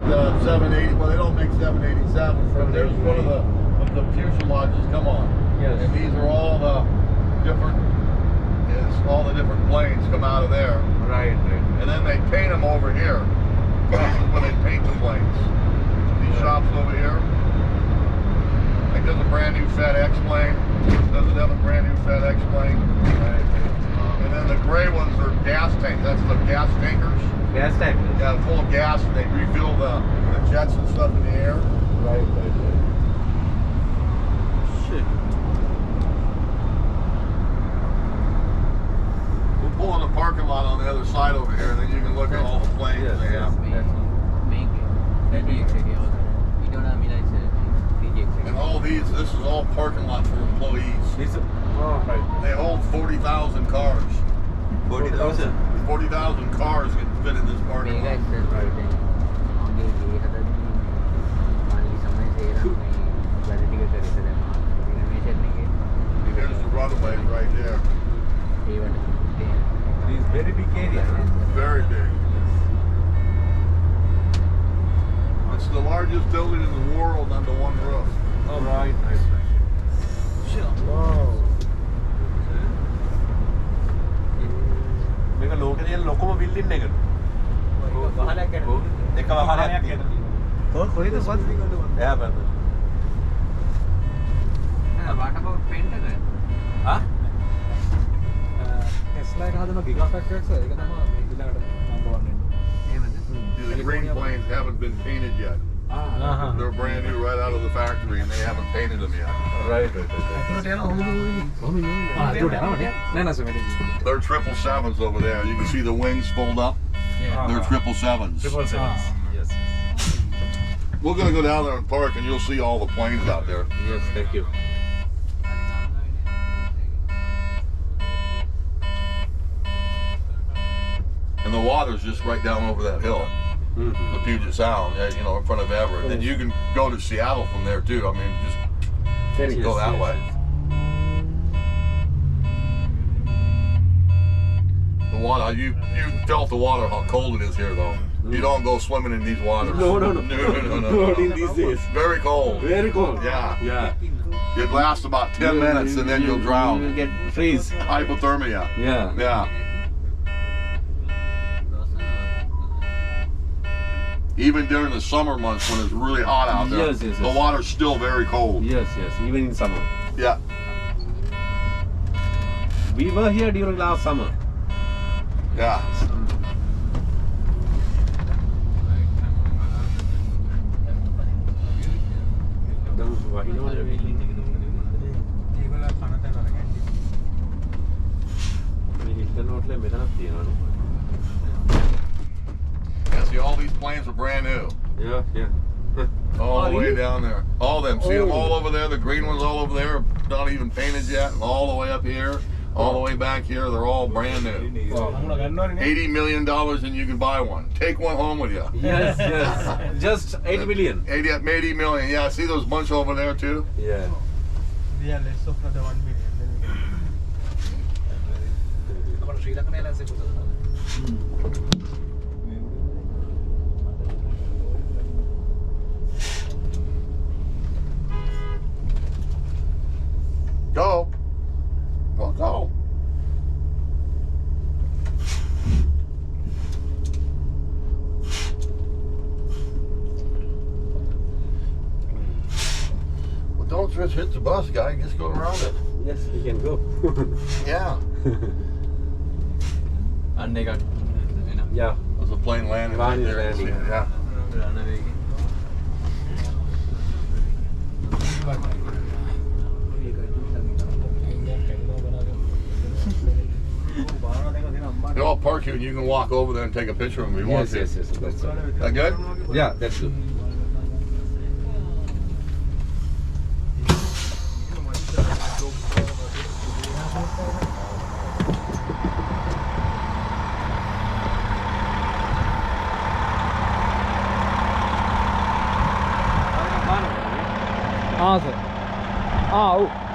780. Well, they don't make 787s, but there's one of the fuselages. Come on. Yes. And these are all the different. All the different planes come out of there. Right. And then they paint them over here. This is where they paint the planes. These shops over here. Like there's a brand new FedEx plane. There's another brand new FedEx plane. Right. And then the gray ones are gas tanks. That's the gas tankers. Gas tankers. Yeah, full of gas, and they refill the jets and stuff in the air. Right. Shit. We'll pull in the parking lot on the other side over here, and then you can look at all the planes they have. And all these, this is all parking lot for employees. They hold 40,000 cars. 40,000? 40,000 cars can fit in this parking lot. There's the runways right there. It's very big area. Very big. It's the largest building in the world under one roof. Oh, right. Wow. මේක ලෝකයේ ලොකම building එකද? වහලයක් යනවා. එක වහලයක් යනවා. කොහෙද පස්සේ ගන්න? එයා බලන්න. what about Pentagon? හා? ටෙස්ලා එක හදන ගිගා ෆැක්ටරි එක ඒක තමයි මේ ඊළඟට නම්බර් 1 වෙන්නේ. The green planes haven't been painted yet. They're brand new right out of the factory and they haven't painted them yet. Right. They're 777s over there. You can see the wings fold up. Yeah. They're 777s. 777s. Yes. We're going to go down there and park and you'll see all the planes out there. Yes, thank you. And the water's just right down over that hill. The Puget Sound, you know, in front of Everett. Then you can go to Seattle from there too. I mean, just go that way. The water, you felt the water, how cold it is here though. You don't go swimming in these waters. No. Not in these days. Very cold. Very cold. Yeah. It lasts about 10 minutes and then you'll drown. You'll get freeze. Hypothermia. Yeah. Even during the summer months when it's really hot out there, yes. The water's still very cold. Yes, even in summer. Yeah. We were here during last summer. Yeah. See, all these planes are brand new. Yeah. All the way down there. All of them. See them all over there? The green ones all over there, not even painted yet. And all the way up here, all the way back here, they're all brand new. $80 million and you can buy one. Take one home with you. Yes. Just 80 million. 80 million. Yeah, see those bunch over there too? Yeah. Yeah, let's offer the 1 million. Go. Go. Well, don't just hit the bus, guy. Just go around it. Yes, we can go. Yeah. And they got. Yeah. There's a plane landing right there. Landing. Yeah. They're all parked here and you can walk over there and take a picture of them if you want to. Yes. That's That good? Yeah, that's good. sir.